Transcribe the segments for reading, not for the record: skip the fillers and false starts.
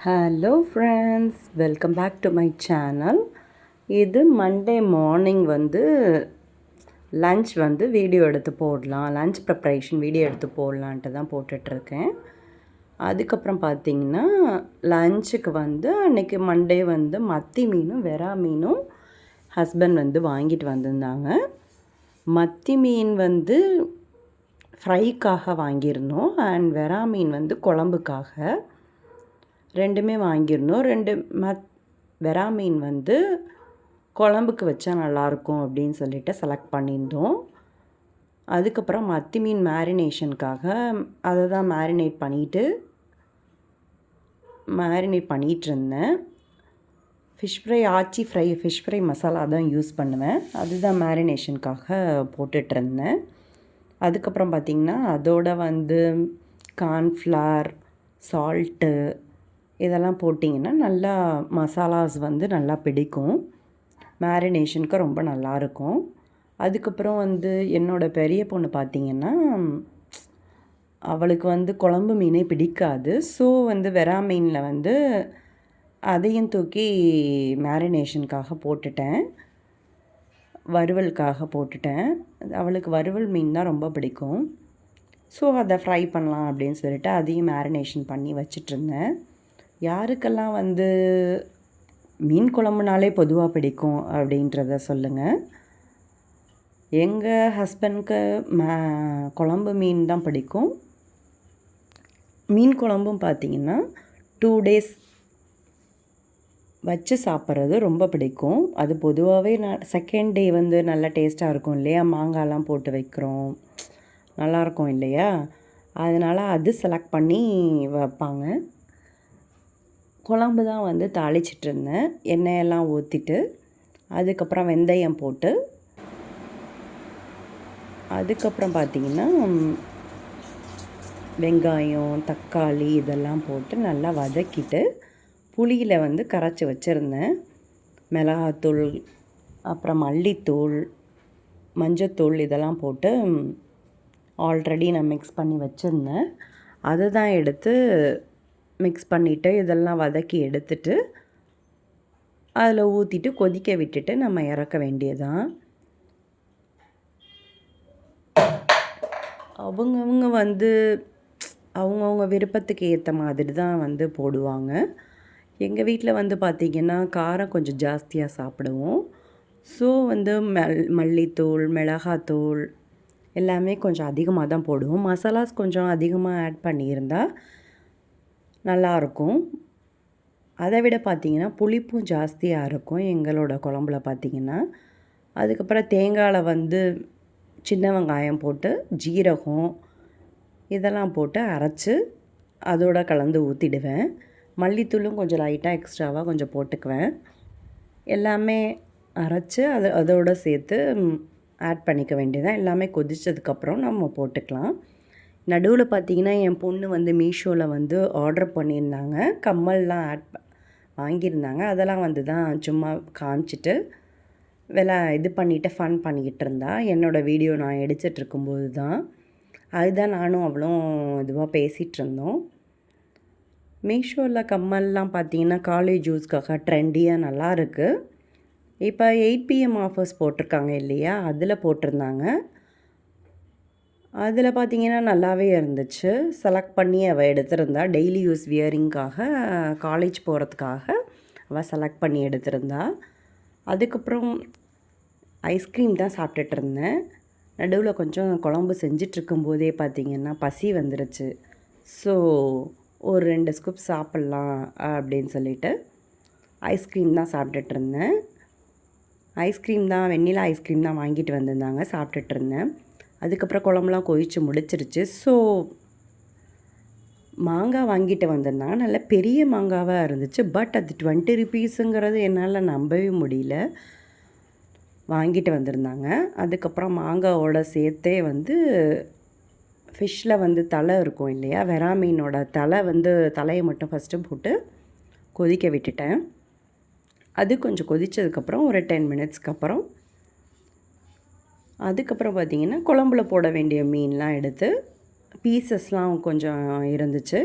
Hello friends, welcome back to my channel. இது Monday morning lunch video எடுத்து போடலாம், lunch preparation video எடுத்து போடலான்ட்டு தான் போட்டுட்ருக்கேன். அதுக்கப்புறம் பார்த்திங்கன்னா லன்ச்சுக்கு அன்றைக்கி மண்டே மத்தி மீனும் வெறா மீனும் ஹஸ்பண்ட் வாங்கிட்டு வந்திருந்தாங்க. மத்தி மீன் ஃப்ரைக்காக வாங்கியிருந்தோம், அண்ட் வெறா மீன் குழம்புக்காக ரெண்டுமே வாங்கியிருந்தோம். வெறா மீன் குழம்புக்கு வச்சா நல்லாயிருக்கும் அப்படின்னு சொல்லிட்டு செலக்ட் பண்ணியிருந்தோம். அதுக்கப்புறம் மத்தி மீன் மேரினேஷனுக்காக அதை தான் மேரினேட் பண்ணிகிட்ருந்தேன். ஃபிஷ் ஃப்ரை மசாலா தான் யூஸ் பண்ணுவேன், அதுதான் மேரினேஷனுக்காக போட்டுட்ருந்தேன். அதுக்கப்புறம் பார்த்திங்கன்னா அதோட கார்ன்ஃப்ளவர், சால்ட்டு இதெல்லாம் போட்டிங்கன்னா நல்லா மசாலாஸ் நல்லா பிடிக்கும், மேரினேஷனுக்கு ரொம்ப நல்லாயிருக்கும். அதுக்கப்புறம் என்னோடய பெரிய பொண்ணு பார்த்திங்கன்னா அவளுக்கு குழம்பு மீனே பிடிக்காது. ஸோ வெறா மீனில் அதையும் தூக்கி மேரினேஷனுக்காக போட்டுட்டேன், வறுவலுக்காக போட்டுட்டேன். அவளுக்கு வறுவல் மீன் தான் ரொம்ப பிடிக்கும். ஸோ அதை ஃப்ரை பண்ணலாம் அப்படின்னு சொல்லிட்டு அதையும் மேரினேஷன் பண்ணி வச்சிட்ருந்தேன். யாருக்கெல்லாம் மீன் குழம்புனாலே பொதுவாக பிடிக்கும் அப்படின்றத சொல்லுங்கள். எங்கள் ஹஸ்பண்ட்க்கு குழம்பு மீன் தான் பிடிக்கும். மீன் குழம்பும் பார்த்திங்கன்னா 2 days வச்சு சாப்பிட்றது ரொம்ப பிடிக்கும். அது பொதுவாகவே செகண்ட் டே நல்ல டேஸ்ட்டாக இருக்கும் இல்லையா, மாங்காய்லாம் போட்டு வைக்கிறோம், நல்லாயிருக்கும் இல்லையா, அதனால் அது செலக்ட் பண்ணி வைப்பாங்க. குழம்பு தான் தாளிச்சிட்ருந்தேன். எண்ணெயெல்லாம் ஊற்றிட்டு அதுக்கப்புறம் வெந்தயம் போட்டு அதுக்கப்புறம் பார்த்திங்கன்னா வெங்காயம், தக்காளி இதெல்லாம் போட்டு நல்லா வதக்கிட்டு புளியில் கரைச்சி வச்சுருந்தேன். மிளகாத்தூள், அப்புறம் மல்லித்தூள், மஞ்சத்தூள் இதெல்லாம் போட்டு ஆல்ரெடி நான் மிக்ஸ் பண்ணி வச்சுருந்தேன். அதை தான் எடுத்து மிக்ஸ் பண்ணிவிட்டு இதெல்லாம் வதக்கி எடுத்துட்டு அதில் ஊற்றிட்டு கொதிக்க விட்டுட்டு நம்ம இறக்க வேண்டியதான். அவங்கவுங்க அவங்கவுங்க விருப்பத்துக்கு ஏற்ற மாதிரி தான் போடுவாங்க. எங்கள் வீட்டில் பார்த்திங்கன்னா காரம் கொஞ்சம் ஜாஸ்தியாக சாப்பிடுவோம். ஸோ மல்லித்தூள், மிளகாத்தூள் எல்லாமே கொஞ்சம் அதிகமாக தான் போடுவோம். மசாலாஸ் கொஞ்சம் அதிகமாக ஆட் பண்ணியிருந்தால் நல்லாயிருக்கும். அதை விட பார்த்திங்கன்னா புளிப்பும் ஜாஸ்தியாக இருக்கும் எங்களோட குழம்புல பார்த்திங்கன்னா. அதுக்கப்புறம் தேங்காயில் சின்ன வெங்காயம் போட்டு ஜீரகம் இதெல்லாம் போட்டு அரைச்சி அதோடு கலந்து ஊற்றிடுவேன். மல்லித்தூளும் கொஞ்சம் லைட்டாக எக்ஸ்ட்ராவாக கொஞ்சம் போட்டுக்குவேன். எல்லாமே அரைச்சி அதோடு சேர்த்து ஆட் பண்ணிக்க வேண்டியதான். எல்லாமே கொதித்ததுக்கப்புறம் நம்ம போட்டுக்கலாம். நடுவில் பார்த்திங்கன்னா என் பொண்ணு மீஷோவில் ஆர்டர் பண்ணியிருந்தாங்க, கம்மல்லாம் வாங்கியிருந்தாங்க. அதெல்லாம் தான் சும்மா காமிச்சிட்டு இது பண்ணிவிட்டு ஃபன் பண்ணிக்கிட்டு இருந்தா. என்னோடய வீடியோ நான் எடுத்துகிட்ருக்கும்போது தான் அதுதான் நானும் அவளும் இதுவாக பேசிகிட்ருந்தோம். மீஷோவில் கம்மல்லாம் பார்த்திங்கன்னா காலேஜ் யூஸ்க்காக ட்ரெண்டியாக நல்லா இருக்குது. இப்போ 8 PM ஆஃபர்ஸ் போட்டிருக்காங்க இல்லையா, அதில் போட்டிருந்தாங்க. அதில் பார்த்திங்கன்னா நல்லாவே இருந்துச்சு. செலக்ட் பண்ணி அவள் எடுத்திருந்தா, டெய்லி யூஸ் வியரிங்காக காலேஜ் போகிறதுக்காக அவள் செலக்ட் பண்ணி எடுத்திருந்தா. அதுக்கப்புறம் ஐஸ்கிரீம் தான் சாப்பிட்டுட்டு இருந்தேன். நடுவில் கொஞ்சம் குழம்பு செஞ்சிட்ருக்கும்போதே பார்த்திங்கன்னா பசி வந்துருச்சு. ஸோ ஒரு 2 ஸ்கூப் சாப்பிட்லாம் அப்படின்னு சொல்லிட்டு ஐஸ்கிரீம் தான் சாப்பிட்டுட்ருந்தேன். வெண்ணிலா ஐஸ்கிரீம் தான் வாங்கிட்டு வந்திருந்தாங்க, சாப்பிட்டுட்ருந்தேன். அதுக்கப்புறம் குழம்புலாம் கொதித்து முடிச்சிருச்சு. ஸோ மாங்காய் வாங்கிட்டு வந்திருந்தாங்க, நல்ல பெரிய மாங்காவாக இருந்துச்சு. பட் அது 20 rupeesங்கிறது என்னால் நம்பவே முடியல. வாங்கிட்டு வந்திருந்தாங்க. அதுக்கப்புறம் மாங்காவோட சேர்த்தே ஃபிஷ்ஷில் தலை இருக்கும் இல்லையா, வெறா மீனோட தலையை மட்டும் ஃபஸ்ட்டு போட்டு கொதிக்க விட்டுட்டேன். அது கொஞ்சம் கொதித்ததுக்கப்புறம் ஒரு 10 minutesக்கு அப்புறம் அதுக்கப்புறம் பார்த்திங்கன்னா குழம்புல போட வேண்டிய மீன்லாம் எடுத்து பீசஸ்லாம் கொஞ்சம் இருந்துச்சு,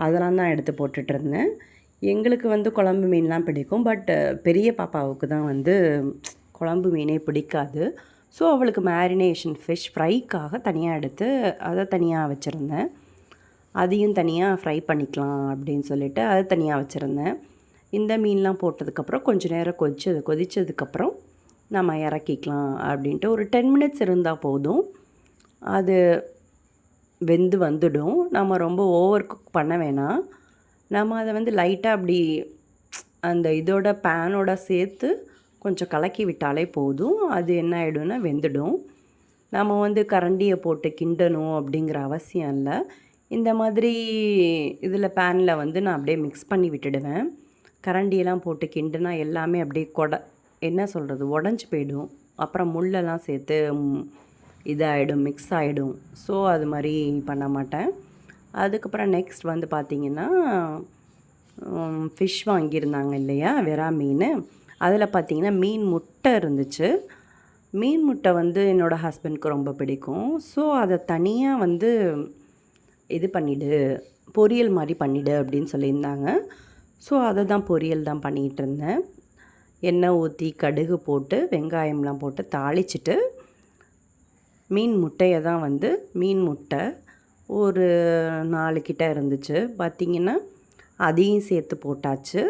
அதெல்லாம் தான் எடுத்து போட்டுட்ருந்தேன். எங்களுக்கு வந்து குழம்பு மீன்லாம் பிடிக்கும். பட் பெரிய பாப்பாவுக்கு தான் வந்து குழம்பு மீனே பிடிக்காது. ஸோ அவளுக்கு மேரினேஷன் ஃபிஷ் ஃப்ரைக்காக தனியாக எடுத்து அதை தனியாக வச்சுருந்தேன். அதையும் தனியாக ஃப்ரை பண்ணிக்கலாம் அப்படின்னு சொல்லிட்டு அதை தனியாக வச்சுருந்தேன். இந்த மீன்லாம் போட்டதுக்கப்புறம் கொஞ்சம் நேரம் கொதிச்சதுக்கப்புறம் நம்ம இறக்கிக்கலாம் அப்படின்ட்டு ஒரு 10 மினிட்ஸ் இருந்தால் போதும். அது வெந்து வந்துடும். நம்ம ரொம்ப ஓவர் குக் பண்ண வேணாம். நம்ம அதை வந்து லைட்டாக அப்படி அந்த இதோட பேனோட சேர்த்து கொஞ்சம் கலக்கி விட்டாலே போதும். அது என்ன ஆகிடும்னா வெந்துடும். நம்ம வந்து கரண்டியை போட்டு கிண்டணும் அப்படிங்கிற அவசியம் இல்லை. இந்த மாதிரி இதில் பேனில் வந்து நான் அப்படியே மிக்ஸ் பண்ணி விட்டுடுவேன். கரண்டியெல்லாம் போட்டு கிண்டுனா எல்லாமே அப்படியே என்ன சொல்கிறது, உடஞ்சி போயிடும். அப்புறம் முள்ளெல்லாம் சேர்த்து இதாகிடும், மிக்ஸ் ஆகிடும். ஸோ அது மாதிரி பண்ண மாட்டேன். அதுக்கப்புறம் நெக்ஸ்ட் வந்து பார்த்திங்கன்னா ஃபிஷ் வாங்கியிருந்தாங்க இல்லையா, வெறா மீன். அதில் பார்த்திங்கன்னா மீன் முட்டை இருந்துச்சு. மீன் முட்டை வந்து என்னோடய ஹஸ்பண்ட்க்கு ரொம்ப பிடிக்கும். ஸோ அதை தனியாக வந்து இது பண்ணிவிடு, பொரியல் மாதிரி பண்ணிவிடு அப்படின்னு சொல்லியிருந்தாங்க. ஸோ அதை தான் பொரியல் தான் பண்ணிகிட்டு இருந்தேன். எண்ணெய் ஊற்றி கடுகு போட்டு வெங்காயம்லாம் போட்டு தாளிச்சிட்டு மீன் முட்டையை தான் வந்து மீன் முட்டை ஒரு 4 கிட்ட இருந்துச்சு பார்த்திங்கன்னா, அதையும் சேர்த்து போட்டாச்சு.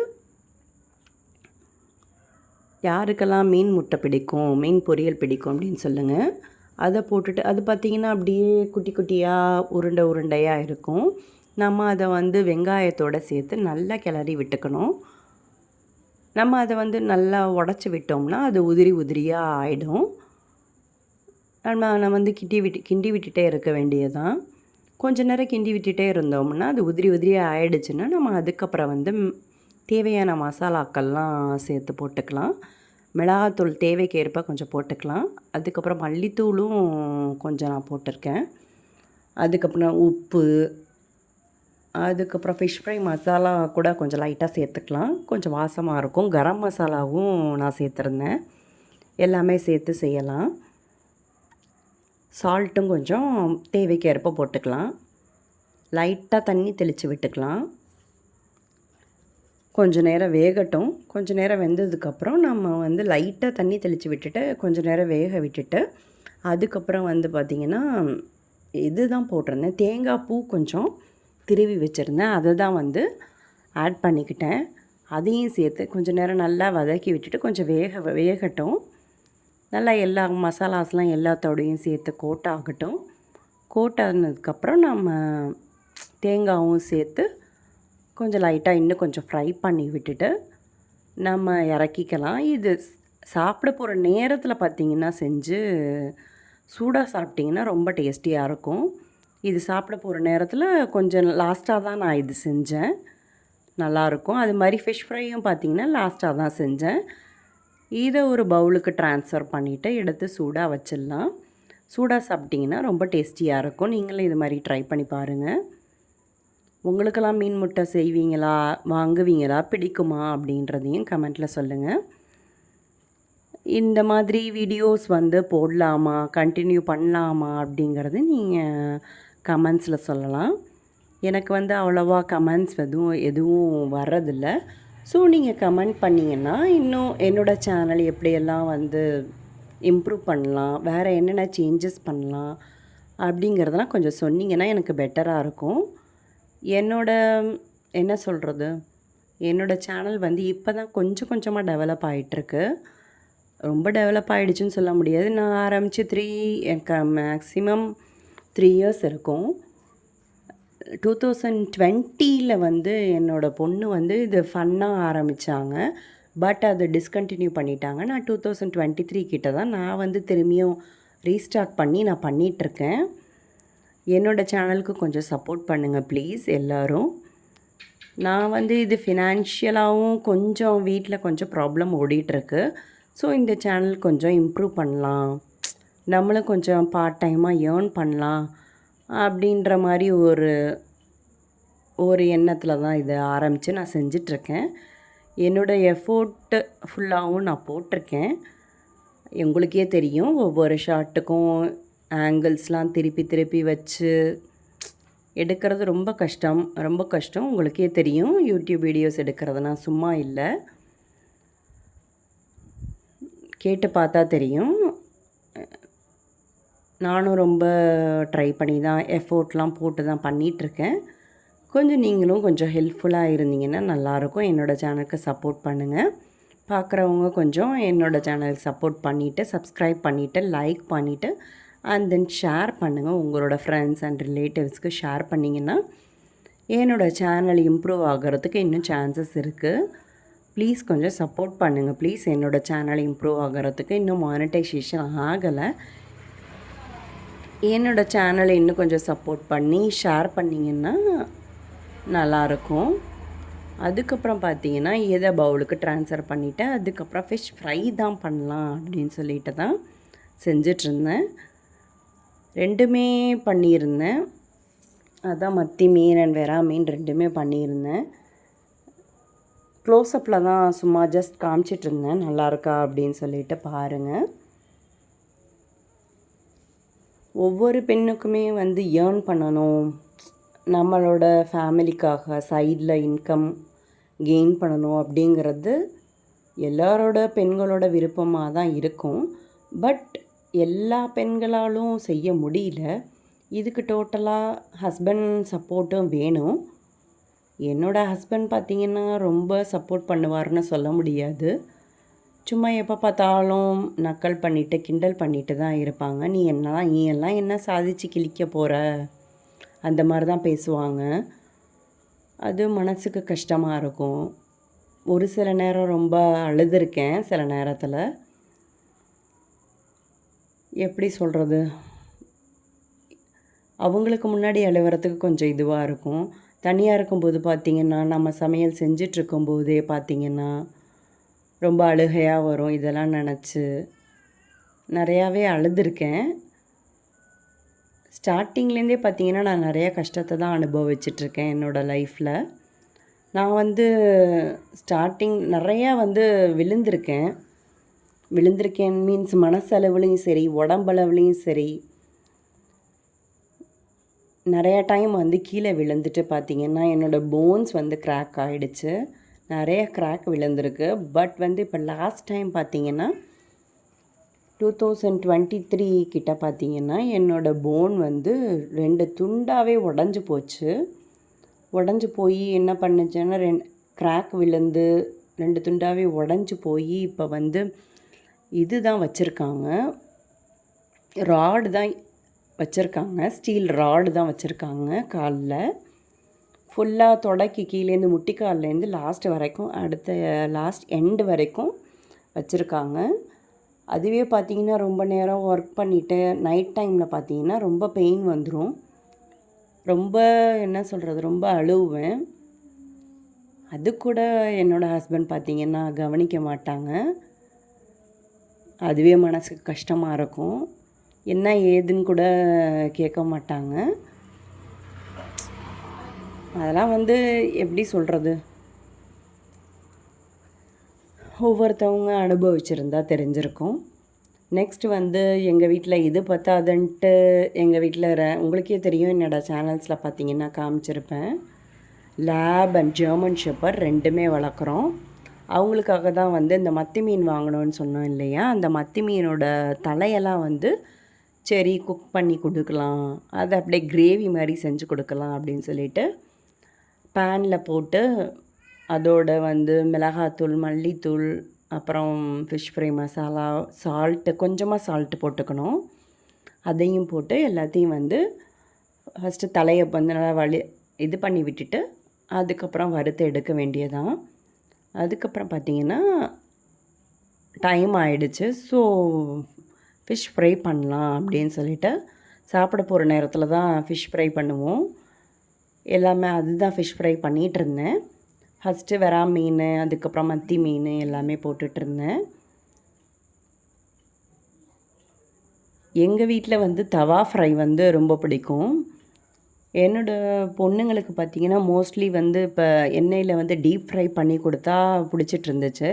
யாருக்கெல்லாம் மீன் முட்டை பிடிக்கும், மீன் பொரியல் பிடிக்கும் அப்படின்னு சொல்லுங்கள். அதை போட்டுட்டு அது பார்த்திங்கன்னா அப்படியே குட்டி குட்டியாக உருண்டையாக இருக்கும். நம்ம அதை வந்து வெங்காயத்தோடு சேர்த்து நல்லா கிளறி விட்டுக்கணும். நம்ம அதை வந்து நல்லா உடச்சி விட்டோம்னா அது உதிரி உதிரியாக ஆகிடும். நம்ம வந்து கிண்டி விட்டுட்டே இருக்க வேண்டியதான். கொஞ்ச நேரம் கிண்டி விட்டுட்டே இருந்தோம்னா அது உதிரி உதிரியாக ஆகிடுச்சுன்னா நம்ம அதுக்கப்புறம் வந்து தேவையான மசாலாக்கள்லாம் சேர்த்து போட்டுக்கலாம். மிளகாத்தூள் தேவைக்கு ஏற்ப கொஞ்சம் போட்டுக்கலாம். அதுக்கப்புறம் மல்லித்தூளும் கொஞ்சம் நான் போட்டிருக்கேன். அதுக்கப்புறம் உப்பு, அதுக்கப்புறம் ஃபிஷ் ஃப்ரை மசாலா கூட கொஞ்சம் லைட்டாக சேர்த்துக்கலாம், கொஞ்சம் வாசமாக இருக்கும். கரம் மசாலாவும் நான் சேர்த்துருந்தேன். எல்லாமே சேர்த்து செய்யலாம். சால்ட்டும் கொஞ்சம் தேவைக்கு ஏற்ப போட்டுக்கலாம். லைட்டாக தண்ணி தெளித்து விட்டுக்கலாம். கொஞ்சம் நேரம் வேகட்டும். கொஞ்சம் நேரம் வெந்ததுக்கப்புறம் நம்ம வந்து லைட்டாக தண்ணி தெளித்து விட்டுட்டு கொஞ்சம் நேரம் வேக விட்டுட்டு அதுக்கப்புறம் வந்து பார்த்திங்கன்னா இது தான் போட்டிருந்தேன். தேங்காய் பூ கொஞ்சம் திருவி வச்சுருந்தேன். அதை தான் வந்து ஆட் பண்ணிக்கிட்டேன். அதையும் சேர்த்து கொஞ்சம் நேரம் நல்லா வதக்கி விட்டுட்டு கொஞ்சம் வேகட்டும். நல்லா எல்லா மசாலாஸ்லாம் எல்லாத்தோடையும் சேர்த்து கோட் ஆகட்டும். கோட் ஆனதுக்கப்புறம் நம்ம தேங்காயும் சேர்த்து கொஞ்சம் லைட்டாக இன்னும் கொஞ்சம் ஃப்ரை பண்ணி விட்டுட்டு நம்ம இறக்கிக்கலாம். இது சாப்பிட போகிற நேரத்தில் பார்த்திங்கன்னா செஞ்சு சூடாக சாப்பிட்டிங்கன்னா ரொம்ப டேஸ்டியாக இருக்கும். இது சாப்பிட போகிற நேரத்தில் கொஞ்சம் லாஸ்ட்டாக தான் நான் இது செஞ்சேன். நல்லாயிருக்கும். அது மாதிரி ஃபிஷ் ஃப்ரையும் பார்த்திங்கன்னா லாஸ்ட்டாக தான் செஞ்சேன். இதை ஒரு பவுலுக்கு ட்ரான்ஸ்ஃபர் பண்ணிவிட்டு எடுத்து சூடாக வச்சிடலாம். சூடாக சாப்பிட்டிங்கன்னா ரொம்ப டேஸ்டியாக இருக்கும். நீங்களும் இது மாதிரி ட்ரை பண்ணி பாருங்கள். உங்களுக்கெல்லாம் மீன் முட்டை செய்வீங்களா, வாங்குவீங்களா, பிடிக்குமா அப்படின்றதையும் கமெண்ட்டில் சொல்லுங்கள். இந்த மாதிரி வீடியோஸ் வந்து போடலாமா, கண்டினியூ பண்ணலாமா அப்படிங்கிறது நீங்கள் கமெண்ட்ஸில் சொல்லலாம். எனக்கு வந்து அவ்வளோவா கமெண்ட்ஸ் எதுவும் வர்றதில்ல. ஸோ நீங்கள் கமெண்ட் பண்ணிங்கன்னா இன்னும் என்னோடய சேனல் எப்படியெல்லாம் வந்து இம்ப்ரூவ் பண்ணலாம், வேறு என்னென்ன சேஞ்சஸ் பண்ணலாம் அப்படிங்கிறதெல்லாம் கொஞ்சம் சொன்னீங்கன்னா எனக்கு பெட்டராக இருக்கும். என்ன சொல்கிறது, என்னோடய சேனல் வந்து இப்போ தான் கொஞ்சம் கொஞ்சமாக டெவலப் ஆகிட்டுருக்கு. ரொம்ப டெவலப் ஆகிடுச்சுன்னு சொல்ல முடியாது. நான் ஆரம்பித்து எனக்கு மேக்ஸிமம் 3 இயர்ஸ் இருக்கும். 2020 வந்து என்னோடய பொண்ணு வந்து இது ஃபன்னாக ஆரம்பித்தாங்க. பட் அதை டிஸ்கண்டினியூ பண்ணிட்டாங்க. நான் 2023 கிட்ட தான் நான் வந்து திரும்பியும் ரீஸ்டார்ட் பண்ணி நான் பண்ணிகிட்ருக்கேன். என்னோடய சேனலுக்கு கொஞ்சம் சப்போர்ட் பண்ணுங்கள் ப்ளீஸ் எல்லோரும். நான் வந்து இது ஃபினான்ஷியலாகவும் கொஞ்சம் வீட்டில் கொஞ்சம் ப்ராப்ளம் ஓடிட்டுருக்கு. ஸோ இந்த சேனல் கொஞ்சம் இம்ப்ரூவ் பண்ணலாம், நம்மளும் கொஞ்சம் பார்ட் டைமாக ஏர்ன் பண்ணலாம் அப்படின்ற மாதிரி ஒரு எண்ணத்தில் தான் இதை ஆரம்பித்து நான் செஞ்சிட்ருக்கேன். என்னோடய எஃபோர்ட்டு ஃபுல்லாகவும் நான் போட்டிருக்கேன். உங்களுக்கே தெரியும், ஒவ்வொரு ஷாட்டுக்கும் ஆங்கிள்ஸ்லாம் திருப்பி திருப்பி வச்சு எடுக்கிறது ரொம்ப கஷ்டம், ரொம்ப கஷ்டம். உங்களுக்கே தெரியும் யூடியூப் வீடியோஸ் எடுக்கிறதுனா சும்மா இல்லை. கேட்டு பார்த்தா தெரியும். நானும் ரொம்ப ட்ரை பண்ணி தான் எஃபோர்ட்லாம் போட்டு தான் பண்ணிகிட்ருக்கேன். கொஞ்சம் நீங்களும் கொஞ்சம் ஹெல்ப்ஃபுல்லாக இருந்தீங்கன்னா நல்லாயிருக்கும். என்னோடய சேனலுக்கு சப்போர்ட் பண்ணுங்கள். பார்க்குறவங்க கொஞ்சம் என்னோடய சேனலுக்கு சப்போர்ட் பண்ணிவிட்டு, சப்ஸ்கிரைப் பண்ணிவிட்டு, லைக் பண்ணிவிட்டு அண்ட் தென் ஷேர் பண்ணுங்கள். உங்களோட ஃப்ரெண்ட்ஸ் அண்ட் ரிலேட்டிவ்ஸ்க்கு ஷேர் பண்ணிங்கன்னா என்னோடய சேனல் இம்ப்ரூவ் ஆகிறதுக்கு இன்னும் சான்சஸ் இருக்குது. ப்ளீஸ் கொஞ்சம் சப்போர்ட் பண்ணுங்கள். ப்ளீஸ் என்னோடய சேனல் இம்ப்ரூவ் ஆகிறதுக்கு இன்னும் மானிட்டைசேஷன் ஆகலை. என்னோடய சேனலை இன்னும் கொஞ்சம் சப்போர்ட் பண்ணி ஷேர் பண்ணிங்கன்னா நல்லாயிருக்கும். அதுக்கப்புறம் பார்த்தீங்கன்னா இதை பவுலுக்கு ட்ரான்ஸ்ஃபர் பண்ணிவிட்டு அதுக்கப்புறம் ஃபிஷ் ஃப்ரை தான் பண்ணலாம் அப்படின்னு சொல்லிட்டு தான் செஞ்சிட்ருந்தேன். ரெண்டுமே பண்ணியிருந்தேன். அதான் மத்தி மீன் அண்ட் வெறா மீன் ரெண்டுமே பண்ணியிருந்தேன். க்ளோஸ்அப்பில் தான் சும்மா ஜஸ்ட் காமிச்சிட்ருந்தேன், நல்லாயிருக்கா அப்படின்னு சொல்லிட்டு பாருங்கள். ஒவ்வொரு பெண்ணுக்குமே வந்து ஏர்ன் பண்ணணும், நம்மளோட ஃபேமிலிக்காக சைடில் இன்கம் கெயின் பண்ணணும் அப்படிங்கிறது எல்லாரோட பெண்களோட விருப்பமாக தான் இருக்கும். பட் எல்லா பெண்களாலும் செய்ய முடியல. இதுக்கு டோட்டலாக ஹஸ்பண்ட் சப்போர்ட்டும் வேணும். என்னோடய ஹஸ்பண்ட் பார்த்திங்கன்னா ரொம்ப சப்போர்ட் பண்ணுவார்னு சொல்ல முடியாது. சும்மா எப்போ பார்த்தாலும் நக்கல் பண்ணிவிட்டு கிண்டல் பண்ணிட்டு தான் இருப்பாங்க. நீ எல்லாம் என்ன சாதிச்சு கிழிக்க போகிற, அந்த மாதிரி தான் பேசுவாங்க. அது மனசுக்கு கஷ்டமாக இருக்கும். ஒரு சில நேரம் ரொம்ப அழுதுருக்கேன். சில நேரத்தில் எப்படி சொல்கிறது, அவங்களுக்கு முன்னாடி அழுகிறதுக்கு கொஞ்சம் இதுவாக இருக்கும். தனியாக இருக்கும்போது பார்த்திங்கன்னா நம்ம சமையல் செஞ்சிட்ருக்கும்போதே பார்த்திங்கன்னா ரொம்ப அழுகையாக வரும். இதெல்லாம் நினச்சி நிறையாவே அழுதுருக்கேன். ஸ்டார்டிங்லேருந்தே பார்த்திங்கன்னா நான் நிறையா கஷ்டத்தை தான் அனுபவிச்சிட்ருக்கேன் என்னோடய லைஃப்பில். நான் வந்து ஸ்டார்டிங் நிறையா வந்து விழுந்திருக்கேன் மீன்ஸ் மனசளவுலேயும் சரி, உடம்பளவுலேயும் சரி, நிறையா டைம் வந்து கீழே விழுந்துட்டு பார்த்திங்கன்னா என்னோடய போன்ஸ் வந்து கிராக் ஆகிடுச்சு. நிறைய கிராக் விழுந்திருக்கு. பட் வந்து இப்போ லாஸ்ட் டைம் பார்த்திங்கன்னா 2023 கிட்ட பார்த்திங்கன்னா என்னோடய போன் வந்து 2 துண்டாகவே உடஞ்சி போச்சு. உடஞ்சி போய் என்ன பண்ணுச்சுன்னா கிராக் விழுந்து 2 துண்டாகவே உடஞ்சி போய் இப்போ வந்து இது தான் வச்சுருக்காங்க, ராடு தான் வச்சுருக்காங்க, ஸ்டீல் ராடு தான் வச்சுருக்காங்க காலில். ஃபுல்லாக தொடக்கி கீழேருந்து முட்டிக்கால்லேருந்து லாஸ்ட் வரைக்கும், அடுத்த லாஸ்ட் எண்டு வரைக்கும் வச்சுருக்காங்க. அதுவே பார்த்திங்கன்னா ரொம்ப நேரம் ஒர்க் பண்ணிவிட்டு நைட் டைமில் பார்த்திங்கன்னா ரொம்ப பெயின் வந்துடும். ரொம்ப என்ன சொல்கிறது, ரொம்ப அழுவேன். அது கூட என்னோடய ஹஸ்பண்ட் பார்த்திங்கன்னா கவனிக்க மாட்டாங்க. அதுவே மனசுக்கு கஷ்டமாக இருக்கும். என்ன ஏதுன்னு கூட கேட்க மாட்டாங்க. அதெல்லாம் வந்து எப்படி சொல்கிறது, ஒவ்வொருத்தவங்க அனுபவிச்சிருந்தா தெரிஞ்சிருக்கும். நெக்ஸ்ட்டு வந்து எங்கள் வீட்டில் இது பத்தாதுன்ட்டு எங்கள் வீட்டில் உங்களுக்கே தெரியும், என்னோடய சேனல்ஸில் பார்த்திங்கன்னா காமிச்சிருப்பேன். லேப் அண்ட் ஜெர்மன் ஷெப்பர்ட் ரெண்டுமே வளர்க்குறோம். அவங்களுக்காக தான் வந்து இந்த மத்தி மீன் வாங்கணும்னு சொன்னோம் இல்லையா, அந்த மத்தி மீனோட தலையெல்லாம் வந்து சரி குக் பண்ணி கொடுக்கலாம், அதை அப்படியே கிரேவி மாதிரி செஞ்சு கொடுக்கலாம் அப்படின்னு சொல்லிட்டு பேனில் போட்டு அதோட வந்து மிளகாத்தூள், மல்லித்தூள், அப்புறம் ஃபிஷ் ஃப்ரை மசாலா, சால்ட்டு, கொஞ்சமாக சால்ட்டு போட்டுக்கணும். அதையும் போட்டு எல்லாத்தையும் வந்து ஃபஸ்ட்டு தலையை வந்து நல்லா இது பண்ணி விட்டுட்டு அதுக்கப்புறம் வறுத்து எடுக்க வேண்டியதான். அதுக்கப்புறம் பார்த்திங்கன்னா டைம் ஆகிடுச்சு. ஸோ ஃபிஷ் ஃப்ரை பண்ணலாம் அப்படின்னு சொல்லிட்டு சாப்பிட போகிற நேரத்தில் தான் ஃபிஷ் ஃப்ரை பண்ணுவோம். எல்லாமே அதுதான் ஃபிஷ் ஃப்ரை பண்ணிகிட்ருந்தேன். ஃபஸ்ட்டு வெறா மீன், அதுக்கப்புறம் மத்தி மீன் எல்லாமே போட்டுட்ருந்தேன். எங்கள் வீட்டில் வந்து தவா ஃப்ரை வந்து ரொம்ப பிடிக்கும். என்னோடய பொண்ணுங்களுக்கு பார்த்திங்கன்னா மோஸ்ட்லி வந்து இப்போ எண்ணெயில் வந்து டீப் ஃப்ரை பண்ணி கொடுத்தா பிடிச்சிட்ருந்துச்சு.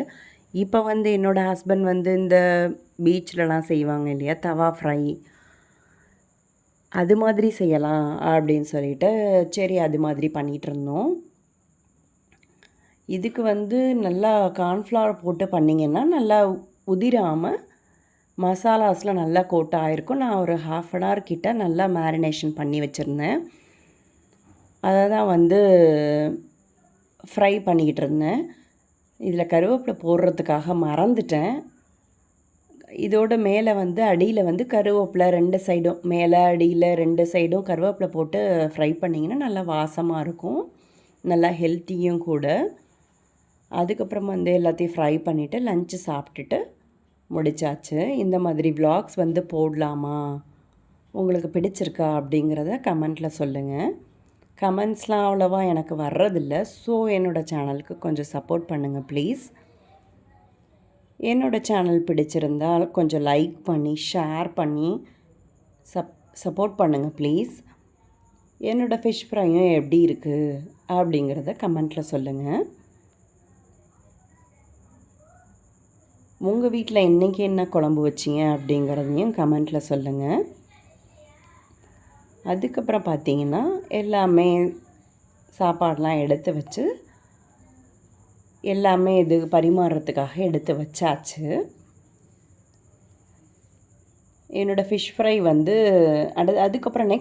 இப்போ வந்து என்னோடய ஹஸ்பண்ட் வந்து இந்த பீச்லலாம் செய்வாங்க இல்லையா தவா ஃப்ரை, அது மாதிரி செய்யலாம் அப்படின்னு சொல்லிட்டு சரி அது மாதிரி பண்ணிகிட்ருந்தோம். இதுக்கு வந்து நல்லா கார்ன்ஃப்ளவர் போட்டு பண்ணிங்கன்னா நல்லா உதிராமல் மசாலாஸ்லாம் நல்லா கோட் ஆகிருக்கும். நான் ஒரு 1/2 அன் ஹவர் கிட்ட நல்லா மேரினேஷன் பண்ணி வச்சுருந்தேன். அதை தான் வந்து ஃப்ரை பண்ணிக்கிட்டு இருந்தேன். இதில் கருவேப்பிலை போடுறதுக்காக மறந்துட்டேன். இதோட மேலே வந்து அடியில் வந்து கருவேப்பிலை 2 சைடும் மேலே அடியில் 2 சைடும் கருவேப்பிலை போட்டு ஃப்ரை பண்ணிங்கன்னா நல்லா வாசமாக இருக்கும். நல்லா ஹெல்த்தியும் கூட. அதுக்கப்புறம் வந்து எல்லாத்தையும் ஃப்ரை பண்ணிவிட்டு லஞ்சு சாப்பிட்டுட்டு முடிச்சாச்சு. இந்த மாதிரி விலாக்ஸ் வந்து போடலாமா, உங்களுக்கு பிடிச்சிருக்கா அப்படிங்கிறத கமெண்ட்டில் சொல்லுங்கள். கமெண்ட்ஸ்லாம் அவ்வளோவா எனக்கு வர்றதில்ல. ஸோ என்னோடய சேனலுக்கு கொஞ்சம் சப்போர்ட் பண்ணுங்கள் ப்ளீஸ். என்னோடய சேனல் பிடிச்சிருந்தால் கொஞ்சம் லைக் பண்ணி ஷேர் பண்ணி சப்போர்ட் பண்ணுங்கள் ப்ளீஸ். என்னோடய ஃபிஷ் ஃப்ரையும் எப்படி இருக்குது அப்படிங்கிறத கமெண்ட்டில் சொல்லுங்கள். உங்கள் வீட்டில் இன்றைக்கி என்ன குழம்பு வச்சிங்க அப்படிங்கிறதையும் கமெண்ட்டில் சொல்லுங்கள். அதுக்கப்புறம் பார்த்திங்கன்னா எல்லாமே சாப்பாடெலாம் எடுத்து வச்சு எல்லாமே இது பரிமாறுறதுக்காக எடுத்து வச்சாச்சு. என்னோடய ஃபிஷ் ஃப்ரை வந்து அதுக்கப்புறம்